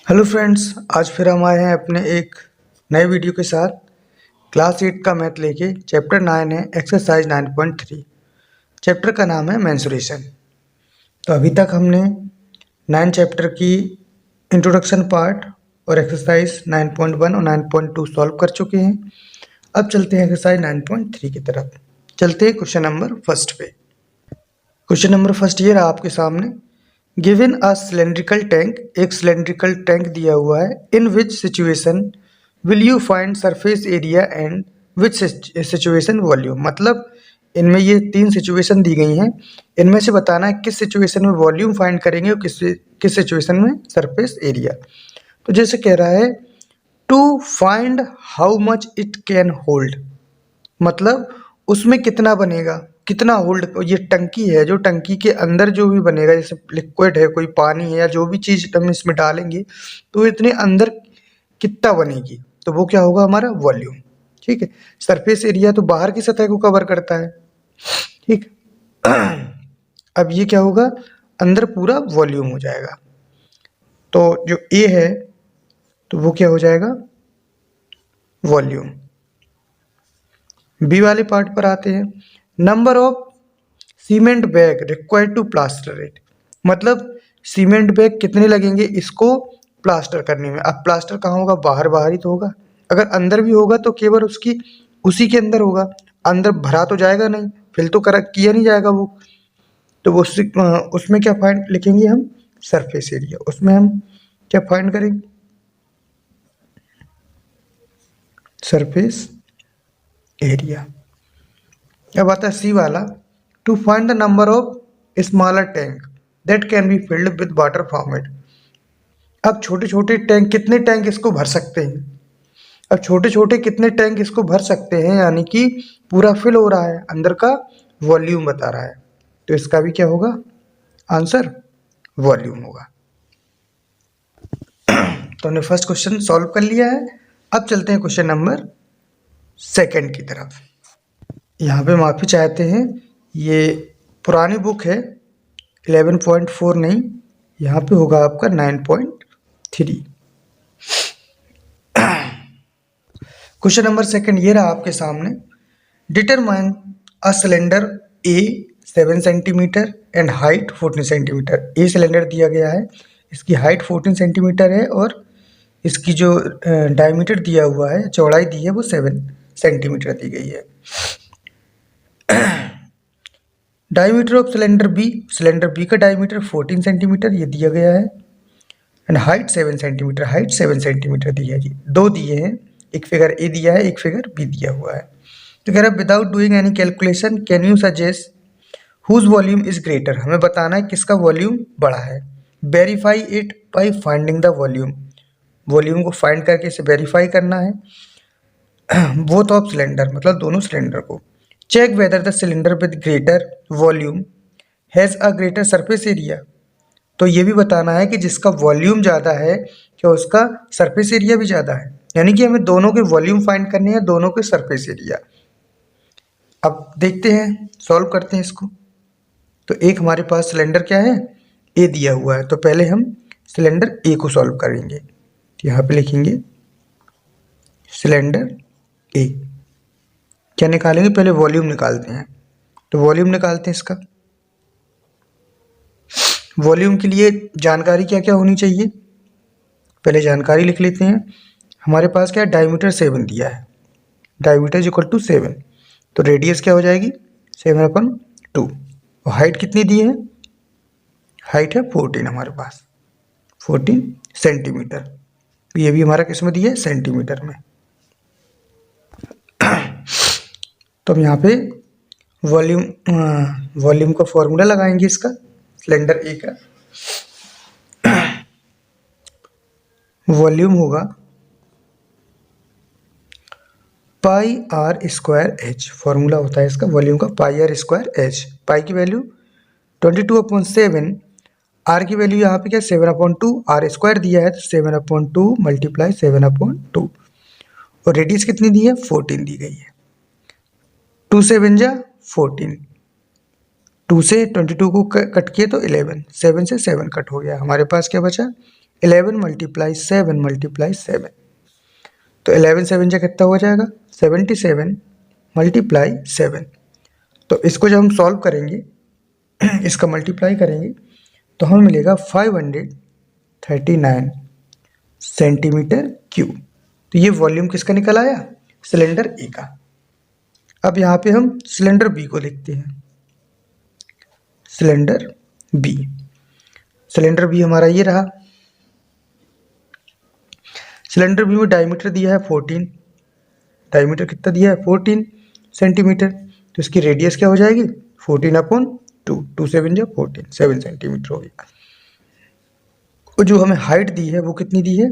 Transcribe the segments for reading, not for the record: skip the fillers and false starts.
Hello friends, आज फिर हम आए हैं अपने एक नए वीडियो के साथ। क्लास 8 का मैथ लेके चैप्टर 9 है, एक्सरसाइज 9.3। चैप्टर का नाम है मेंसुरेशन। तो अभी तक हमने 9 चैप्टर की इंट्रोडक्शन पार्ट और एक्सरसाइज 9.1 और 9.2 सॉल्व कर चुके हैं। अब चलते हैं एक्सरसाइज 9.3 की तरफ। चलते हैं क्वेश्चन नंबर फर्स्ट पे। क्वेश्चन नंबर फर्स्ट ये रहा आपके सामने। गिवन अ सिलेंड्रिकल टैंक, एक सिलेंड्रिकल टैंक दिया हुआ है। In which situation will you find surface area and which situation volume. मतलब इनमें ये 3 सिचुएशन दी गई हैं। इनमें से बताना है किस सिचुएशन में वॉल्यूम फाइंड करेंगे और किस सिचुएशन में सरफेस एरिया। तो जैसे कह रहा है to find how much it can hold, मतलब उसमें कितना बनेगा, कितना होल्ड। ये टंकी है, जो टंकी के अंदर जो भी बनेगा, जैसे लिक्विड है, कोई पानी है या जो भी चीज़ हम इसमें डालेंगे तो इतने अंदर कितना बनेगी, तो वो क्या होगा हमारा वॉल्यूम। ठीक है। सरफेस एरिया तो बाहर की सतह को कवर करता है। ठीक। अब ये क्या होगा, अंदर पूरा वॉल्यूम हो जाएगा। तो जो ए है तो वो क्या हो जाएगा, वॉल्यूम। बी वाले पार्ट पर आते हैं। Number of cement bag required to plaster it, मतलब सीमेंट बैग कितने लगेंगे इसको प्लास्टर करने में। अब प्लास्टर कहाँ होगा, बाहर बाहर ही तो होगा। अगर अंदर भी होगा तो केवल उसकी उसी के अंदर होगा, अंदर भरा तो जाएगा नहीं, फिल तो कर किया नहीं जाएगा वो। तो वो उसमें क्या फाइंड लिखेंगे हम, सरफेस एरिया। उसमें हम क्या फाइंड करेंगे, सरफेस एरिया। अब आता है सी वाला, to find the number of smaller tank that can be filled with water from it. अब छोटे छोटे टैंक, कितने टैंक इसको भर सकते हैं। अब छोटे छोटे कितने टैंक इसको भर सकते हैं, यानी कि पूरा फिल हो रहा है, अंदर का वॉल्यूम बता रहा है। तो इसका भी क्या होगा आंसर, वॉल्यूम होगा। तो हमने फर्स्ट क्वेश्चन सॉल्व कर लिया है। अब चलते हैं क्वेश्चन नंबर सेकंड की तरफ। यहाँ पे माफ़ी चाहते हैं, ये पुरानी बुक है 11.4 नहीं, यहाँ पे होगा आपका 9.3। क्वेश्चन नंबर सेकंड ये रहा आपके सामने। Determine a cylinder A 7 centimetre and height 14 centimetre. A cylinder दिया गया है, इसकी हाइट 14 सेंटीमीटर है और इसकी जो डायमीटर दिया हुआ है, चौड़ाई दी है वो 7 सेंटीमीटर दी गई है। Diameter of cylinder B, cylinder B का डायमीटर 14 सेंटीमीटर ये दिया गया है and height 7 centimetre, height 7 centimetre दी है जी। दो दिए हैं, एक फिगर ए दिया है, एक फिगर बी दिया हुआ है। तो कह रहा है without doing any calculation can you suggest whose volume is greater. हमें बताना है किसका वॉल्यूम बड़ा है। Verify it by finding the volume, volume को फाइंड करके इसे वेरीफाई करना है। बोथ ऑफ सिलेंडर, मतलब दोनों सिलेंडर को। Check whether the cylinder with greater volume has a greater surface area. तो ये भी बताना है कि जिसका वॉल्यूम ज़्यादा है क्या उसका सरफेस एरिया भी ज़्यादा है, यानी कि हमें दोनों के वॉल्यूम फाइंड करने हैं, दोनों के सरफेस एरिया। अब देखते हैं, सॉल्व करते हैं इसको। तो एक हमारे पास सिलेंडर क्या है, ए दिया हुआ है, तो पहले हम सिलेंडर ए को सॉल्व करेंगे। तो यहाँ पे लिखेंगे सिलेंडर ए। क्या निकालेंगे, पहले वॉल्यूम निकालते हैं। तो वॉल्यूम निकालते हैं इसका। वॉल्यूम के लिए जानकारी क्या क्या होनी चाहिए, पहले जानकारी लिख लेते हैं। हमारे पास क्या है, डायमीटर 7 दिया है, डायमीटर इज इक्वल टू 7। तो रेडियस क्या हो जाएगी 7/2। और हाइट कितनी दी है, हाइट है 14 हमारे पास, 14 सेंटीमीटर। ये भी हमारा किस में दिया है, सेंटीमीटर में। तो हम यहाँ पे वॉल्यूम का फॉर्मूला लगाएंगे इसका, सिलेंडर ए का। वॉल्यूम होगा पाई आर स्क्वायर एच, फॉर्मूला होता है इसका वॉल्यूम का पाई आर स्क्वायर एच। पाई की वैल्यू 22/7, आर की वैल्यू यहाँ पे क्या 7/2, आर स्क्वायर दिया है तो 7/2 मल्टीप्लाई 7/2। और रेडियस कितनी दी है, 14 दी गई है। 2 से 7 जा 14, 2 से 22 को कट किए तो 11, 7 से 7 कट हो गया, हमारे पास क्या बचा 11 मल्टीप्लाई 7 मल्टीप्लाई 7, तो 11 7 जा कितना हो जाएगा 77 मल्टीप्लाई 7। तो इसको जब हम सॉल्व करेंगे इसका मल्टीप्लाई करेंगे तो हमें मिलेगा 539 सेंटीमीटर क्यूब। तो ये वॉल्यूम किसका निकल आया, सिलेंडर ए का। अब यहाँ पे हम सिलेंडर बी को देखते हैं। सिलेंडर बी, सिलेंडर बी हमारा ये रहा। सिलेंडर बी में डायमीटर दिया है 14, डायमीटर कितना दिया है 14 सेंटीमीटर, तो इसकी रेडियस क्या हो जाएगी 14/2, 2 7 जा 14, 7 सेंटीमीटर हो गया। और जो हमें हाइट दी है वो कितनी दी है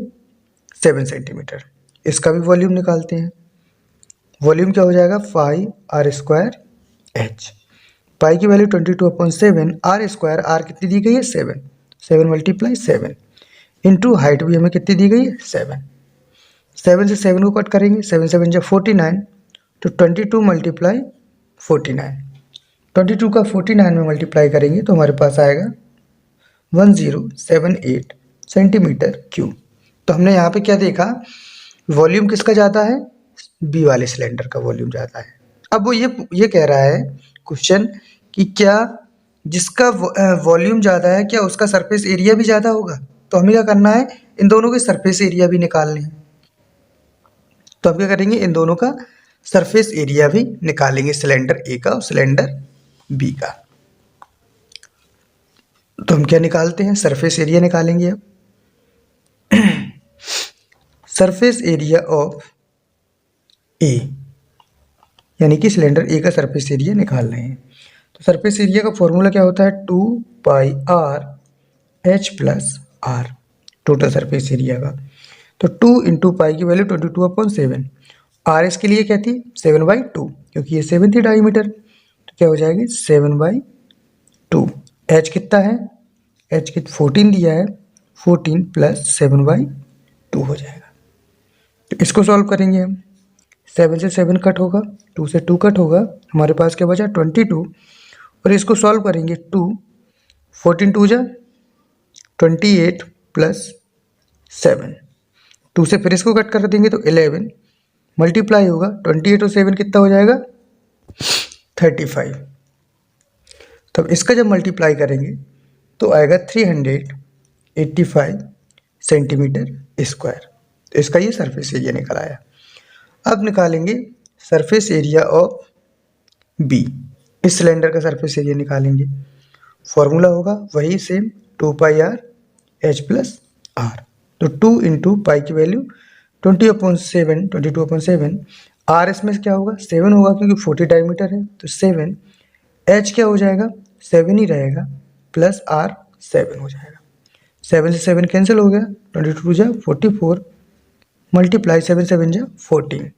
7 सेंटीमीटर। इसका भी वॉल्यूम निकालते हैं। वॉल्यूम क्या हो जाएगा 5r²h, पाई की वैल्यू 22/7, r², r कितनी दी गई है 7, 7 मल्टीप्लाई 7 इंटू हाइट भी हमें कितनी दी गई है 7, 7 से 7 को कट करेंगे, 7 7 जा 49, तो 22 मल्टीप्लाई 49, 22 का 49 में मल्टीप्लाई करेंगे तो हमारे पास आएगा 1078 सेंटीमीटर क्यूब। तो हमने यहाँ पे क्या देखा, वॉल्यूम किसका ज़्यादा है, बी वाले सिलेंडर का वॉल्यूम ज़्यादा है। अब वो ये कह रहा है क्वेश्चन कि क्या जिसका वॉल्यूम ज़्यादा है क्या उसका सरफेस एरिया भी ज़्यादा होगा। तो हमें क्या करना है, इन दोनों के सरफेस एरिया भी निकालने हैं। तो हम क्या करेंगे, इन दोनों का सरफेस एरिया भी निकालेंगे, सिलेंडर ए का और सिलेंडर बी का। तो हम क्या निकालते हैं, सरफेस एरिया निकालेंगे। अब सरफेस एरिया ऑफ ए, यानी कि सिलेंडर ए का सरफेस एरिया निकाल रहे हैं। तो सरफेस एरिया का फॉर्मूला क्या होता है 2πr/h+r, टोटल सरफेस एरिया का। तो 2 इंटू पाई की वैल्यू 22/7, आर एस के लिए क्या थी 7/2, क्योंकि ये 7 थी डायमीटर, तो क्या हो जाएगी 7/2। एच कितना है, एच कितना 14 दिया है, 14 + 7/2 हो जाएगा। तो इसको सॉल्व करेंगे हम, 7 से 7 कट होगा, 2 से 2 कट होगा, हमारे पास क्या बचा 22। और इसको सॉल्व करेंगे 2, 14 2 जा 28 + 7, 2 से फिर इसको कट कर देंगे तो 11 मल्टीप्लाई होगा 28 और 7 कितना हो जाएगा 35। तब इसका जब मल्टीप्लाई करेंगे तो आएगा 385 सेंटीमीटर स्क्वायर। तो इसका ये सरफेस एरिया निकल आया। अब निकालेंगे सरफेस एरिया ऑफ बी, इस सिलेंडर का सरफेस एरिया निकालेंगे। फॉर्मूला होगा वही सेम 2πr/h+r। तो 2 इंटू पाई की वैल्यू 22/7, आर इसमें क्या होगा 7 होगा क्योंकि 40 डायमीटर है, तो 7, एच क्या हो जाएगा 7 ही रहेगा, प्लस आर 7 हो जाएगा। 7 से 7 कैंसिल हो गया, 22 जा 44 मल्टीप्लाई 7 7 जा 14,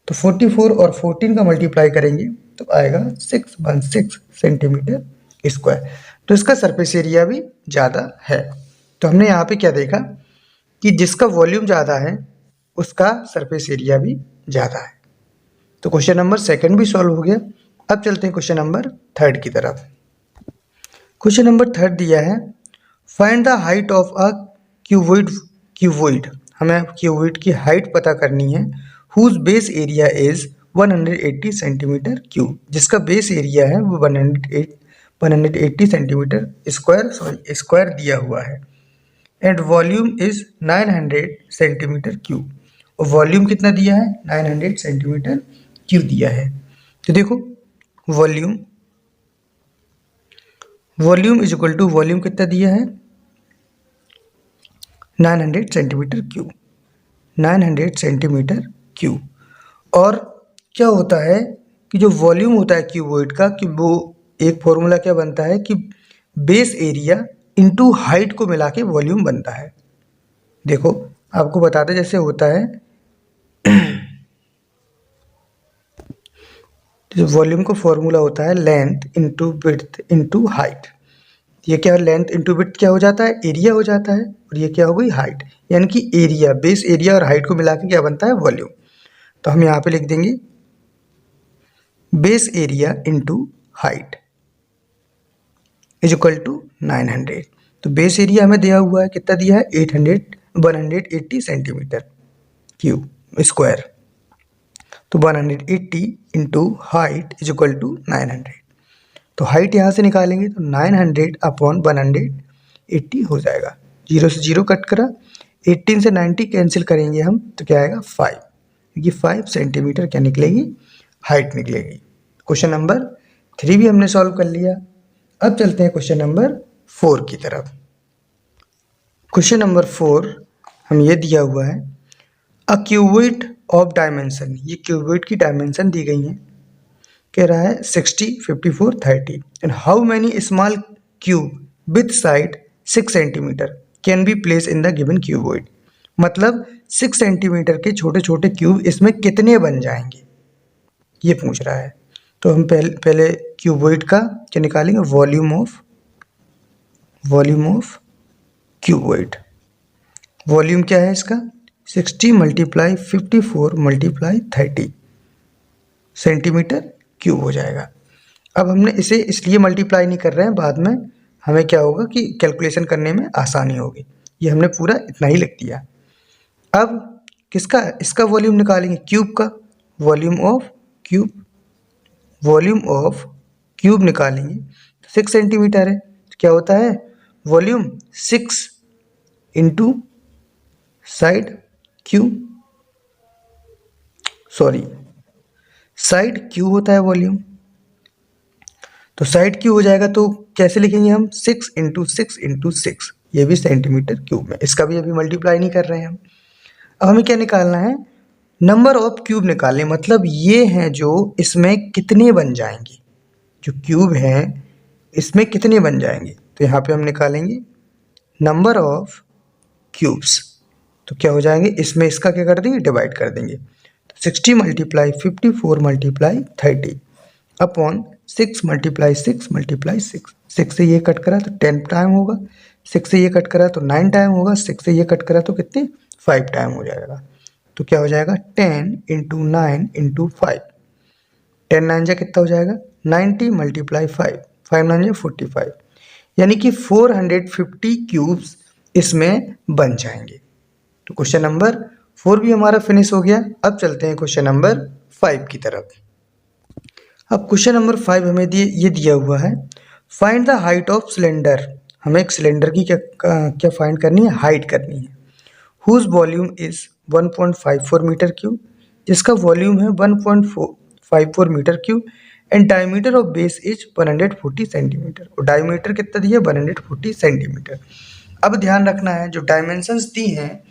तो 44 और 14 का मल्टीप्लाई करेंगे तो आएगा 616 सेंटीमीटर स्क्वायर। तो इसका सरफेस एरिया भी ज़्यादा है। तो हमने यहाँ पे क्या देखा कि जिसका वॉल्यूम ज़्यादा है उसका सरफेस एरिया भी ज़्यादा है। तो क्वेश्चन नंबर 2 भी सॉल्व हो गया। अब चलते हैं क्वेश्चन नंबर 3 की तरफ। क्वेश्चन नंबर 3 दिया है, find the height of a cuboid. हमें क्यूबॉइड की हाइट पता करनी है, whose base area is 180 centimetre cube, जिसका बेस एरिया है वो 180 सेंटीमीटर स्क्वायर दिया हुआ है, and volume is 900 centimetre cube. और वॉल्यूम कितना दिया है 900 सेंटीमीटर क्यूब दिया है। तो देखो volume is equal to, volume कितना दिया है 900 सेंटीमीटर क्यूब, 900 सेंटीमीटर क्यूब। और क्या होता है कि जो वॉल्यूम होता है क्यूबॉइड का, कि वो एक फॉर्मूला क्या बनता है कि बेस एरिया इंटू हाइट को मिला के वॉल्यूम बनता है। देखो आपको बताते जैसे होता है जो वॉल्यूम का फॉर्मूला होता है length into width into height. ये क्या लेंथ इंटू विड्थ क्या हो जाता है एरिया हो जाता है, और ये क्या हो गई हाइट, यानी कि एरिया, बेस एरिया और हाइट को मिला के क्या बनता है वॉल्यूम। तो हम यहाँ पे लिख देंगे base area into height is equal to 900। तो बेस एरिया हमें दिया हुआ है, कितना दिया है 180 सेंटीमीटर क्यूब स्क्वायर। तो 180 into height is equal to 900। तो हाइट यहाँ से निकालेंगे तो 900 अपॉन 180 हो जाएगा। 0 से 0 कट करा, 18 से 90 कैंसिल करेंगे हम तो क्या आएगा 5, क्योंकि 5 सेंटीमीटर क्या निकलेगी, हाइट निकलेगी। क्वेश्चन नंबर 3 भी हमने सॉल्व कर लिया। अब चलते हैं क्वेश्चन नंबर 4 की तरफ। क्वेश्चन नंबर 4 हम ये दिया हुआ है, अ क्यूबिट ऑफ डायमेंशन, ये क्यूबिट की डायमेंशन दी गई है, कह रहा है 60, 54, 30 and how many small cube with side 6 centimetre can be place in the given cuboid. मतलब 6 सेंटीमीटर के छोटे छोटे क्यूब इसमें कितने बन जाएंगे, ये पूछ रहा है। तो हम पहले क्यूबॉइड का क्या निकालेंगे, वॉल्यूम ऑफ क्यूबॉइड। वॉल्यूम क्या है इसका, 60 मल्टीप्लाई 54 मल्टीप्लाई 30 सेंटीमीटर क्यूब हो जाएगा। अब हमने इसे इसलिए मल्टीप्लाई नहीं कर रहे हैं, बाद में हमें क्या होगा कि कैलकुलेशन करने में आसानी होगी। ये हमने पूरा इतना ही लिख दिया। अब किसका, इसका वॉल्यूम निकालेंगे, क्यूब का। वॉल्यूम ऑफ क्यूब निकालेंगे, 6 सेंटीमीटर है तो क्या होता है, वॉल्यूम 6 इंटू साइड क्यू होता है वॉल्यूम। तो साइड क्यू हो जाएगा, तो कैसे लिखेंगे हम, 6 इंटू 6 इंटू 6, ये भी सेंटीमीटर क्यूब में, इसका भी अभी मल्टीप्लाई नहीं कर रहे हैं हम। अब हमें क्या निकालना है, नंबर ऑफ क्यूब निकालने, मतलब ये हैं जो इसमें कितने बन जाएंगे, जो क्यूब हैं इसमें कितने बन जाएंगे। तो यहाँ पे हम निकालेंगे नंबर ऑफ क्यूब्स, तो क्या हो जाएंगे, इसमें इसका क्या कर देंगे, डिवाइड कर देंगे। 60 multiply 54 multiply 30 upon 6 multiply 6 multiply 6, 6 से ये कट करा तो 10 टाइम होगा, 6 से ये कट करा तो 9 टाइम होगा, 6 से ये कट करा तो कितने 5 टाइम हो जाएगा। तो क्या हो जाएगा 10 इंटू 9 इंटू 5, 10 9 जा कितना हो जाएगा 90 मल्टीप्लाई 5, 5 9 जा 45, यानी कि 450 क्यूब्स इसमें बन जाएंगे। तो क्वेश्चन नंबर 4 भी हमारा फिनिश हो गया। अब चलते हैं क्वेश्चन नंबर 5 की तरफ। अब क्वेश्चन नंबर 5 हमें ये दिया हुआ है, find the height of cylinder. हमें एक सिलेंडर की क्या फाइंड करनी है, हाइट करनी है। Whose volume is 1.54 metre cube, जिसका वॉल्यूम है 1.54 metre cube and diameter of base is 140 centimetre. और डायमीटर कितना दिया, 140 सेंटीमीटर। अब ध्यान रखना है, जो डायमेंशंस दी हैं,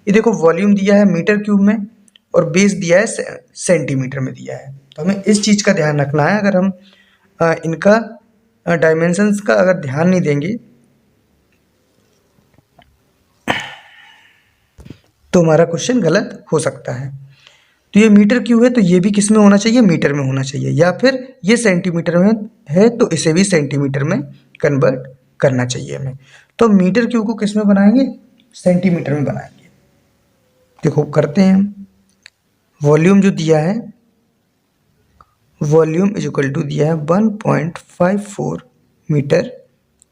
ये देखो वॉल्यूम दिया है मीटर क्यूब में और बेस दिया है सेंटीमीटर में दिया है। तो हमें इस चीज़ का ध्यान रखना है। अगर हम इनका डायमेंशंस का अगर ध्यान नहीं देंगे तो हमारा क्वेश्चन गलत हो सकता है। तो ये मीटर क्यूब है तो ये भी किस में होना चाहिए, मीटर में होना चाहिए, या फिर ये सेंटीमीटर में है तो इसे भी सेंटीमीटर में कन्वर्ट करना चाहिए हमें। तो मीटर क्यूब को किस में बनाएंगे, सेंटीमीटर में बनाएंगे। देखो करते हैं हम, वॉल्यूम जो दिया है, वॉल्यूम इज इक्वल टू दिया है 1.54 मीटर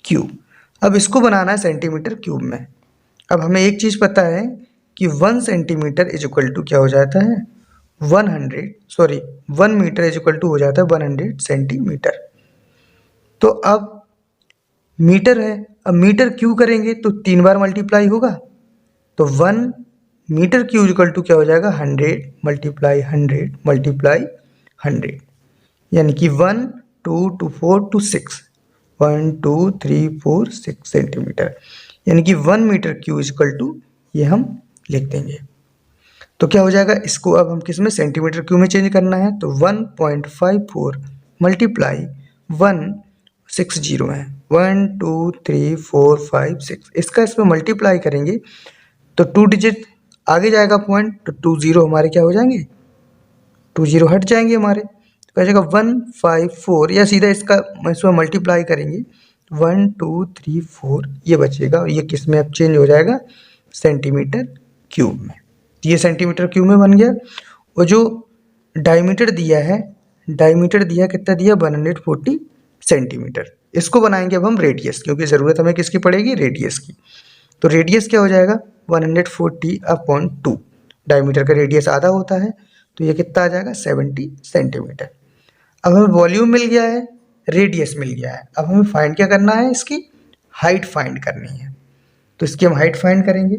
क्यूब। अब इसको बनाना है सेंटीमीटर क्यूब में। अब हमें एक चीज़ पता है कि 1 सेंटीमीटर इज इक्वल टू क्या हो जाता है 1 मीटर इज इक्वल टू हो जाता है 100 सेंटीमीटर। तो अब मीटर है, अब मीटर क्यू करेंगे तो 3 बार मल्टीप्लाई होगा, तो 1 मीटर क्यू इक्वल टू क्या हो जाएगा 100 मल्टीप्लाई 100 मल्टीप्लाई 100, यानी कि 1 2 2 4 2 6, 1 2 3 4 6 सेंटीमीटर, यानी कि 1 मीटर क्यू इक्वल टू ये हम लिख देंगे। तो क्या हो जाएगा, इसको अब हम किस में, सेंटीमीटर क्यू में चेंज करना है। तो 1.54 मल्टीप्लाई 160 है, 1 2 3 4 5 6, इसका इसमें मल्टीप्लाई करेंगे तो 2 डिजिट आगे जाएगा पॉइंट, तो 2 0 हमारे क्या हो जाएंगे, 2 0 हट जाएंगे हमारे, तो क्या जाएगा 154, या सीधा इसका इसमें मल्टीप्लाई करेंगे 1 2 3 4 ये बचेगा, और ये किस में अब चेंज हो जाएगा, सेंटीमीटर क्यूब में। तो ये सेंटीमीटर क्यूब में बन गया। और जो डायमीटर दिया है, डायमीटर दिया कितना दिया 140 सेंटीमीटर, इसको बनाएंगे अब हम रेडियस, क्योंकि ज़रूरत हमें किसकी पड़ेगी, रेडियस की। तो रेडियस क्या हो जाएगा 140/2। डायमीटर का रेडियस आधा होता है, तो ये कितना आ जाएगा 70 सेंटीमीटर। अब हमें वॉल्यूम मिल गया है, रेडियस मिल गया है, अब हमें फाइंड क्या करना है, इसकी हाइट फाइंड करनी है। तो इसकी हम हाइट फाइंड करेंगे।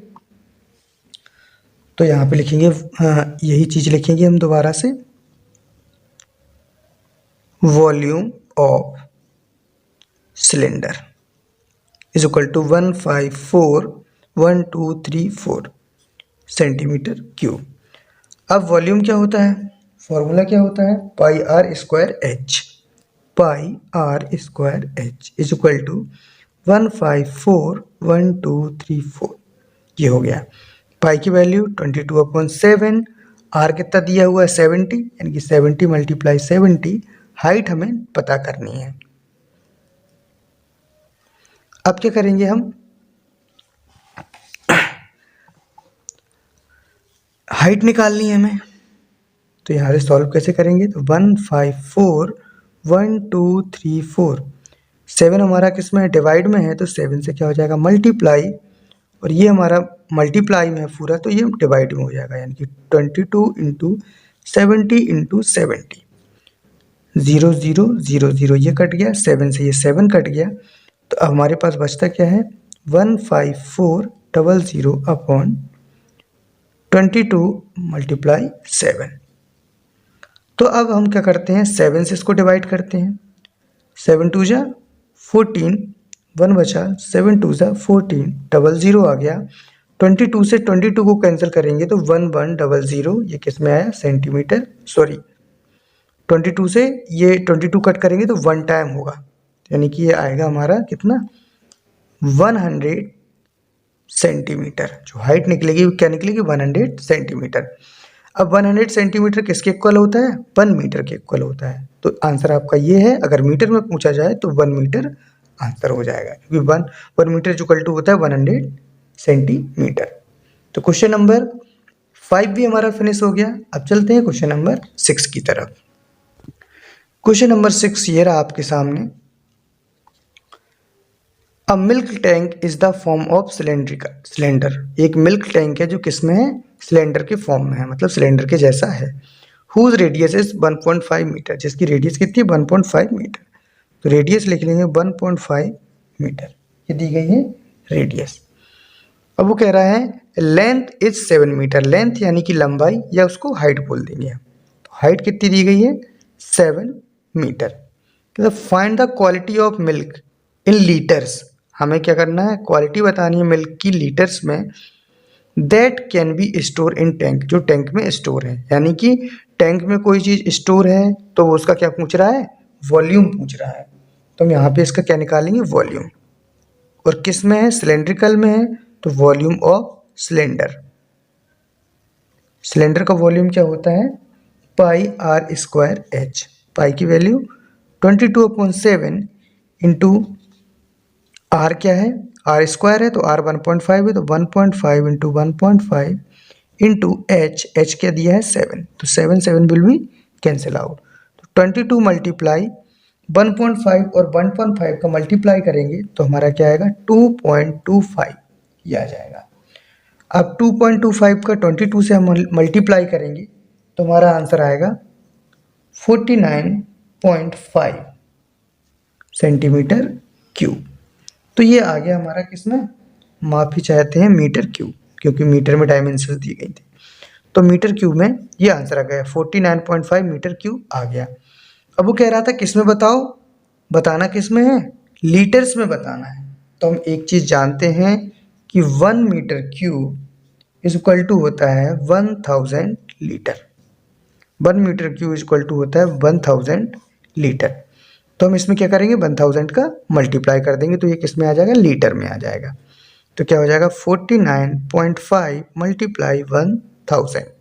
तो यहाँ पे लिखेंगे यही चीज़ लिखेंगे हम दोबारा से, volume of cylinder is equal to 1541234 centimetre cube. अब वॉल्यूम क्या होता है, फॉर्मूला क्या होता है, pi r square h. Pi r square h is equal to 1541234। ये हो गया। पाई की वैल्यू 22/7, आर कितना दिया हुआ है 70, यानी कि 70 × 70। हाइट हमें पता करनी है। अब क्या करेंगे हम, हाइट निकालनी है हमें। तो यहाँ से सॉल्व कैसे करेंगे, तो 1541234, 7 हमारा किस में है, डिवाइड में है, तो 7 से क्या हो जाएगा मल्टीप्लाई, और ये हमारा मल्टीप्लाई में है पूरा, तो ये डिवाइड में हो जाएगा, यानी कि 22 × 70 × 70। 0 0 0 0 ये कट गया, 7 से ये 7 कट गया, तो अब हमारे पास बचता क्या है 15400/22 × 7। तो अब हम क्या करते हैं, 7 से इसको डिवाइड करते हैं, 7 2 जा 14, 1 बचा, 7 2 जा 14, 00 आ गया। 22 से 22 को कैंसिल करेंगे तो 1100, ये किस में आया सेंटीमीटर, सॉरी 22 से ये 22 कट करेंगे तो 1 टाइम होगा, यानी कि ये आएगा हमारा कितना 100 सेंटीमीटर। जो हाइट निकलेगी वो क्या निकलेगी 100 सेंटीमीटर। अब 100 सेंटीमीटर किसके इक्वल होता है, 1 मीटर के इक्वल होता है। तो आंसर आपका ये है, अगर मीटर में पूछा जाए तो 1 मीटर आंसर हो जाएगा, क्योंकि 1 मीटर इक्वल टू होता है 100 सेंटीमीटर। तो क्वेश्चन नंबर 5 भी हमारा फिनिश हो गया। अब चलते हैं क्वेश्चन नंबर 6 की तरफ। क्वेश्चन नंबर 6 ये रहा आपके सामने। A milk tank is the form of cylinder. एक मिल्क टैंक है जो किसमें है, सिलेंडर के फॉर्म में है, मतलब सिलेंडर के जैसा है। हुज रेडियस इज 1.5 मीटर, जिसकी रेडियस कितनी है 1.5 मीटर। तो रेडियस लिख लेंगे 1.5 मीटर, ये दी गई है रेडियस। अब वो कह रहा है लेंथ इज 7 मीटर, लेंथ यानी कि लंबाई, या उसको हाइट बोल देंगे। तो हाइट कितनी दी गई है 7 मीटर। तो find the quality of milk in litres, हमें क्या करना है, क्वालिटी बतानी है मिल्क की लीटर्स में। That can B store in tank, जो टैंक में स्टोर है, यानी कि टैंक में कोई चीज़ स्टोर है तो वो उसका क्या पूछ रहा है, वॉल्यूम पूछ रहा है। तो हम यहाँ पे इसका क्या निकालेंगे, वॉल्यूम। और किस में है, सिलेंड्रिकल में है, तो वॉल्यूम ऑफ सिलेंडर। सिलेंडर का वॉल्यूम क्या होता है, पाई आर स्क्वायर एच। पाई की वैल्यू 22/7 इंटू आर क्या है, आर स्क्वायर है, तो आर 1.5 है, तो 1.5 × 1.5 इंटू एच, एच क्या दिया है 7, तो 7 7 विल बी कैंसिल आउट। तो 22 मल्टीप्लाई 1.5 और 1.5 का मल्टीप्लाई करेंगे तो हमारा क्या आएगा 2.25, ये आ जाएगा। अब 2.25 का 22 से हम मल्टीप्लाई करेंगे तो हमारा आंसर आएगा 49.5 सेंटीमीटर क्यूब। तो ये आ गया हमारा किसमें, माफी चाहते हैं मीटर क्यूब, क्योंकि मीटर में डायमेंशन दी गई थी, तो मीटर क्यूब में ये आंसर आ गया 49.5 मीटर क्यूब आ गया। अब वो कह रहा था किसमें बताओ, बताना किसमें है, लीटर्स में बताना है। तो हम एक चीज़ जानते हैं कि 1 metre cube is equal to होता है 1000 litre. 1 metre cube is equal to होता है 1000 लीटर। तो हम इसमें क्या करेंगे 1000 का मल्टीप्लाई कर देंगे, तो ये किस में आ जाएगा, लीटर में आ जाएगा। तो क्या हो जाएगा 49.5 मल्टीप्लाई 1000।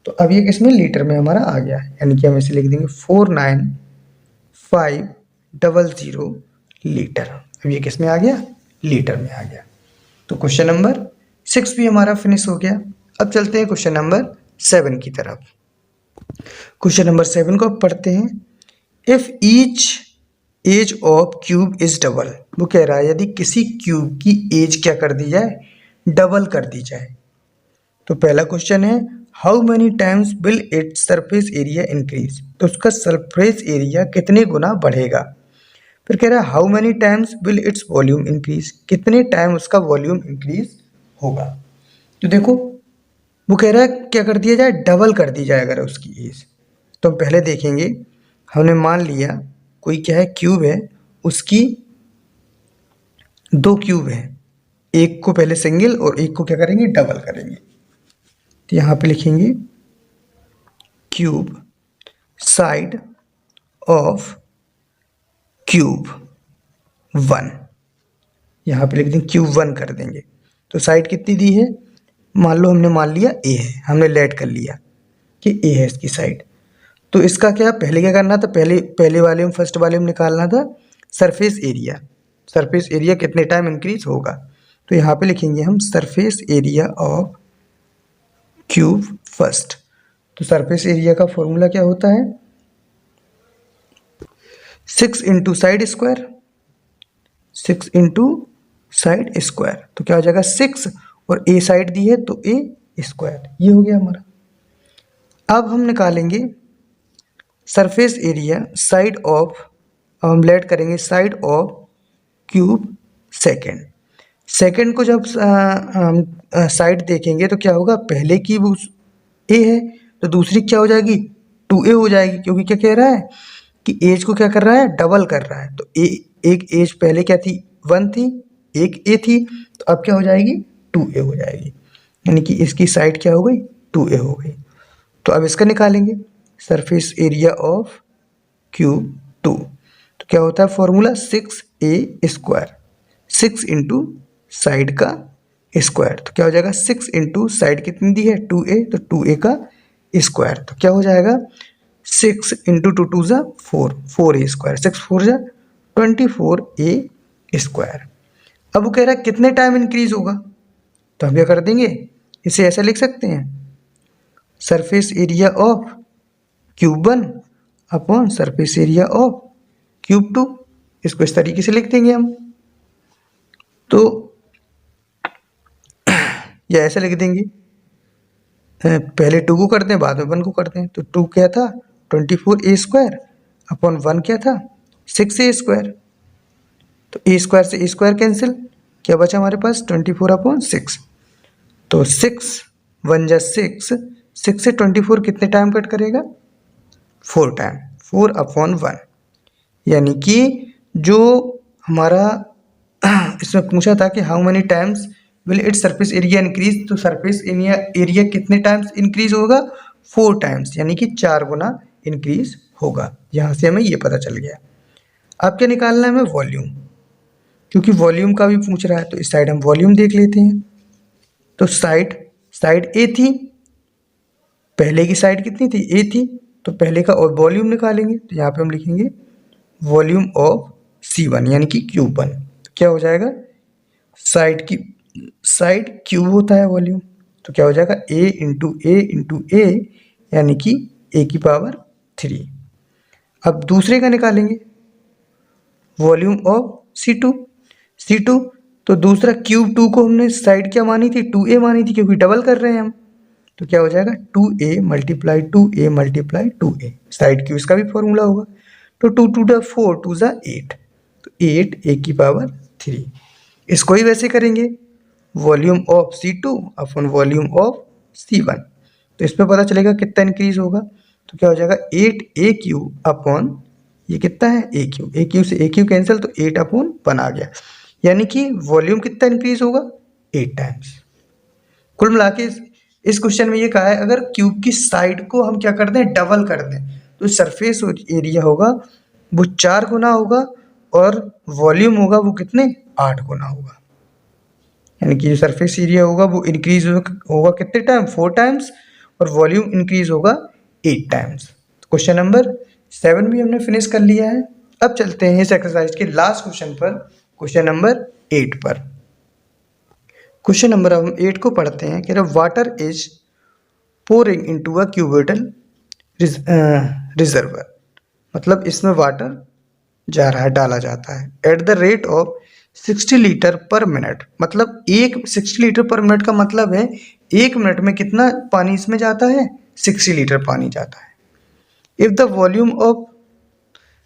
तो अब ये किस में, लीटर में हमारा आ गया, यानी कि हम इसे लिख देंगे 49500 लीटर। अब ये किस में आ गया, लीटर में आ गया। तो क्वेश्चन नंबर 6 भी हमारा फिनिश हो गया। अब चलते हैं क्वेश्चन नंबर 7 की तरफ। क्वेश्चन नंबर 7 को अब पढ़ते हैं। If each edge of cube is double. वो कह रहा है यदि किसी क्यूब की एज क्या कर दी जाए, डबल कर दी जाए। तो पहला क्वेश्चन है how many times will its surface area increase. तो उसका सरफेस एरिया कितने गुना बढ़ेगा। फिर कह रहा है how many times will its volume increase, कितने टाइम उसका वॉल्यूम इंक्रीज होगा। तो देखो वो कह रहा है क्या कर दिया जाए, डबल कर दी जाए अगर उसकी एज। तो हम पहले देखेंगे, हमने मान लिया कोई क्या है क्यूब है, उसकी दो क्यूब है, एक को पहले सिंगल और एक को क्या करेंगे, डबल करेंगे। तो यहाँ पे लिखेंगे क्यूब साइड ऑफ क्यूब 1, यहाँ पे लिख देंगे क्यूब 1 कर देंगे। तो साइड कितनी दी है, मान लो हमने मान लिया ए है, हमने लेट कर लिया कि ए है इसकी साइड। तो इसका क्या पहले क्या करना था, पहले वाले में फर्स्ट वाले में निकालना था सरफेस एरिया। सरफेस एरिया कितने टाइम इंक्रीज होगा। तो यहाँ पे लिखेंगे हम surface area of cube first. तो सरफेस एरिया का फॉर्मूला क्या होता है, 6 into side square, 6 into side square. तो क्या हो जाएगा 6 और ए साइड दी है तो ए स्क्वायर, ये हो गया हमारा। अब हम निकालेंगे सरफेस एरिया साइड ऑफ, अब हम लेट करेंगे side of cube second. Second को जब हम साइड देखेंगे तो क्या होगा, पहले की वो ए है तो दूसरी क्या हो जाएगी 2a हो जाएगी, क्योंकि क्या कह रहा है कि एज को क्या कर रहा है, डबल कर रहा है। तो एक एज पहले क्या थी 1 थी, एक ए थी, तो अब क्या हो जाएगी 2a हो जाएगी, यानी कि इसकी साइड क्या हो गई 2a हो गई। तो अब इसका निकालेंगे सरफेस एरिया ऑफ क्यूब 2। तो क्या होता है formula 6a square, 6 into side का स्क्वायर। तो क्या हो जाएगा 6 इंटू साइड कितनी दी है 2a, तो 2a का स्क्वायर। तो क्या हो जाएगा 6 इंटू 2 2 ज़ा 4, 4a स्क्वायर, 6 4 ज़ा 24a स्क्वायर। अब वो कह रहा है कितने टाइम इंक्रीज होगा, तो हम क्या कर देंगे, इसे ऐसा लिख सकते हैं surface area of cube 1 upon surface area of cube 2। इसको इस तरीके से लिख देंगे हम। तो या ऐसा लिख देंगे, पहले 2 को करते हैं बाद में 1 को करते हैं। तो 2 क्या था 24a स्क्वायर अपॉन 1 क्या था 6a स्क्वायर। तो ए स्क्वायर से ए स्क्वायर कैंसिल, क्या बचा हमारे पास 24 अपॉन 6। तो 6 1 जा 6, 6 से 24 कितने टाइम कट करेगा 4 टाइम, 4 अपॉन 1। यानी कि जो हमारा इसमें पूछा था कि how many times will it surface area increase, तो सरफेस एरिया कितने टाइम्स इंक्रीज होगा 4 टाइम्स, यानी कि 4 गुना इंक्रीज होगा। यहाँ से हमें ये पता चल गया। अब क्या निकालना है हमें वॉल्यूम, क्योंकि वॉल्यूम का भी पूछ रहा है। तो इस साइड हम वॉल्यूम देख लेते हैं। तो साइड ए थी, पहले की साइड कितनी थी ए थी, तो पहले का और वॉल्यूम निकालेंगे। तो यहाँ पे हम लिखेंगे वॉल्यूम ऑफ C1 यानी कि क्यूब 1। तो क्या हो जाएगा साइड क्यूब होता है वॉल्यूम, तो क्या हो जाएगा a इंटू ए यानी कि a की पावर 3। अब दूसरे का निकालेंगे वॉल्यूम ऑफ C2। तो दूसरा क्यूब 2 को हमने साइड क्या मानी थी 2a मानी थी, क्योंकि डबल कर रहे हैं हम। तो क्या हो जाएगा 2a multiply 2a, side cube इसका भी फॉर्मूला होगा। तो 2 2 दा 4, 2 ज़ा 8, तो 8 a की पावर 3। इसको ही वैसे करेंगे volume of C2 upon volume of C1। तो इसमें पता चलेगा कितना इंक्रीज होगा। तो क्या हो जाएगा 8a क्यूब अपॉन ये कितना है a क्यूब से a क्यूब कैंसिल, तो 8 अपॉन 1 आ गया, यानी कि वॉल्यूम कितना इंक्रीज होगा 8 टाइम्स। कुल मिला के इस क्वेश्चन में ये कहा है अगर क्यूब की साइड को हम क्या कर दें डबल कर दें, तो सरफेस एरिया होगा वो 4 गुना होगा और वॉल्यूम होगा वो कितने 8 गुना होगा। यानी कि जो सरफेस एरिया होगा वो इंक्रीज होगा कितने टाइम 4 टाइम्स, और वॉल्यूम इंक्रीज होगा 8 टाइम्स। क्वेश्चन नंबर 7 भी हमने फिनिश कर लिया है। अब चलते हैं इस एक्सरसाइज के लास्ट क्वेश्चन पर, क्वेश्चन नंबर 8 पर। क्वेश्चन नंबर हम 8 को पढ़ते हैं कि water is pouring into a cubital reservoir, मतलब इसमें वाटर जा रहा है, डाला जाता है at the rate of 60 litre पर मिनट। मतलब 60 लीटर पर मिनट का मतलब है 1 मिनट में कितना पानी इसमें जाता है, 60 लीटर पानी जाता है। If the volume of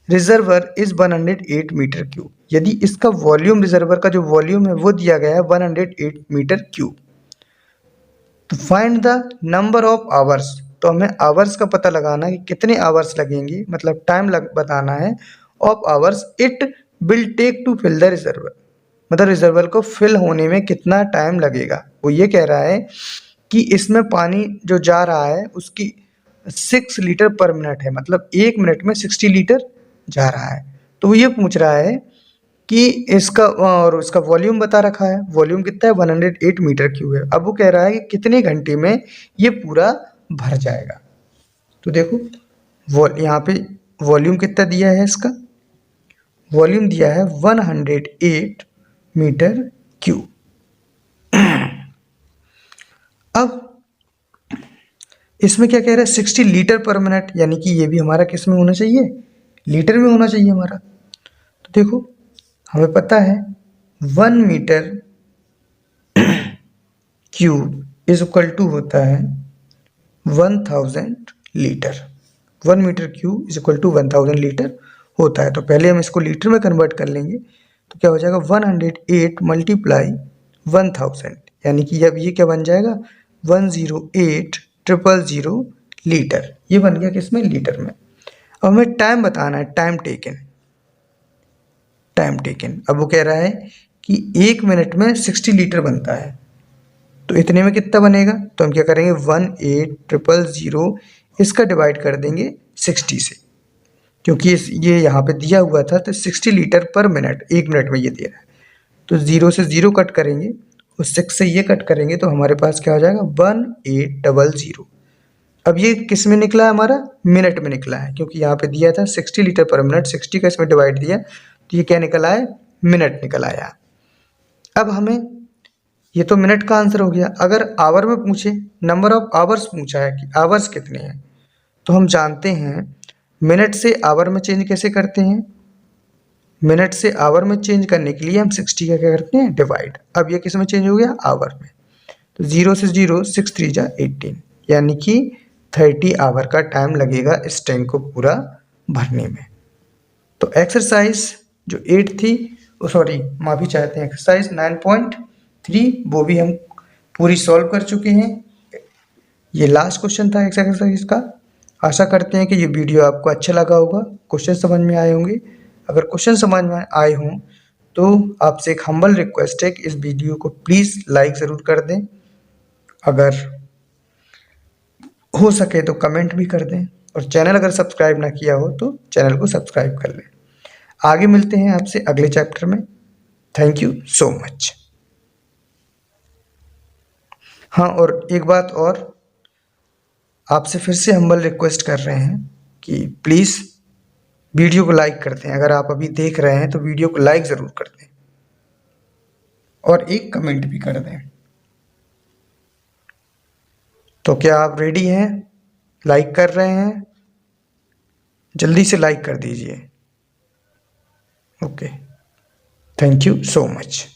reservoir is 108 metre cube, यदि इसका वॉल्यूम, रिजर्वर का जो वॉल्यूम है वो दिया गया है 108 मीटर क्यूब, तो find the number of hours, तो हमें आवर्स का पता लगाना है कि कितने आवर्स लगेंगे, मतलब टाइम बताना है, of hours it will take to fill the reservoir, मतलब रिजर्वर को फिल होने में कितना टाइम लगेगा। वो ये कह रहा है कि इसमें पानी जो जा रहा है उसकी 6 लीटर पर मिनट है, मतलब 1 मिनट में 60 लीटर जा रहा है। तो वो ये पूछ रहा है कि इसका, और उसका वॉल्यूम बता रखा है, वॉल्यूम कितना है 108 मीटर क्यूब है। अब वो कह रहा है कि कितने घंटे में ये पूरा भर जाएगा। तो देखो यहाँ पे वॉल्यूम कितना दिया है, इसका वॉल्यूम दिया है 108 मीटर क्यूब। अब इसमें क्या कह रहा है 60 लीटर पर मिनट, यानी कि ये भी हमारा किस में होना चाहिए, लीटर में होना चाहिए हमारा। तो देखो हमें पता है 1 metre cube is equal to होता है 1000 litre. 1 metre cube is equal to 1000 litre होता है। तो पहले हम इसको लीटर में कन्वर्ट कर लेंगे, तो क्या हो जाएगा 108 मल्टीप्लाई 1000, यानी कि अब ये क्या बन जाएगा 108,000 लीटर। ये बन गया किसमें, लीटर में। अब हमें टाइम बताना है, टाइम टेकन। अब वो कह रहा है कि 1 मिनट में 60 लीटर बनता है, तो इतने में कितना बनेगा, तो हम क्या करेंगे 108,000 इसका डिवाइड कर देंगे 60 से, क्योंकि ये यहाँ पे दिया हुआ था, तो 60 लीटर पर मिनट 1 मिनट में ये दे रहा है। तो 0 से 0 कट करेंगे और 6 से ये कट करेंगे, तो हमारे पास क्या हो जाएगा 1800। अब ये किस में निकला है, हमारा मिनट में निकला है, क्योंकि यहाँ पे दिया था 60 लीटर पर मिनट, 60 का इसमें डिवाइड दिया, तो ये क्या निकल आया, मिनट निकल आया। अब हमें ये तो मिनट का आंसर हो गया। अगर आवर में पूछे, नंबर ऑफ आवर्स पूछा है कि आवर्स कितने हैं, तो हम जानते हैं मिनट से आवर में चेंज कैसे करते हैं। मिनट से आवर में चेंज करने के लिए हम 60 का क्या करते हैं, डिवाइड। अब ये किस में चेंज हो गया, आवर में। तो 0 से 0, 6 3 जा 18, यानी कि 30 आवर का टाइम लगेगा इस टैंक को पूरा भरने में। तो एक्सरसाइज जो 8 थी, सॉरी माफ़ी चाहते हैं, एक्सरसाइज 9.3 वो भी हम पूरी सॉल्व कर चुके हैं। ये लास्ट क्वेश्चन था एक्सरसाइज का। आशा करते हैं कि ये वीडियो आपको अच्छा लगा होगा, क्वेश्चन समझ में आए होंगे। अगर क्वेश्चन समझ में आए हों तो आपसे एक हम्बल रिक्वेस्ट है कि इस वीडियो को प्लीज़ लाइक ज़रूर कर दें, अगर हो सके तो कमेंट भी कर दें, और चैनल अगर सब्सक्राइब ना किया हो तो चैनल को सब्सक्राइब कर लें। आगे मिलते हैं आपसे अगले चैप्टर में। Thank you so much. हाँ, और एक बात और, आपसे फिर से हम्बल रिक्वेस्ट कर रहे हैं कि प्लीज़ वीडियो को लाइक कर दें। अगर आप अभी देख रहे हैं तो वीडियो को लाइक ज़रूर कर दें और एक कमेंट भी कर दें। तो क्या आप रेडी हैं, लाइक कर रहे हैं? जल्दी से लाइक कर दीजिए। Okay, thank you so much.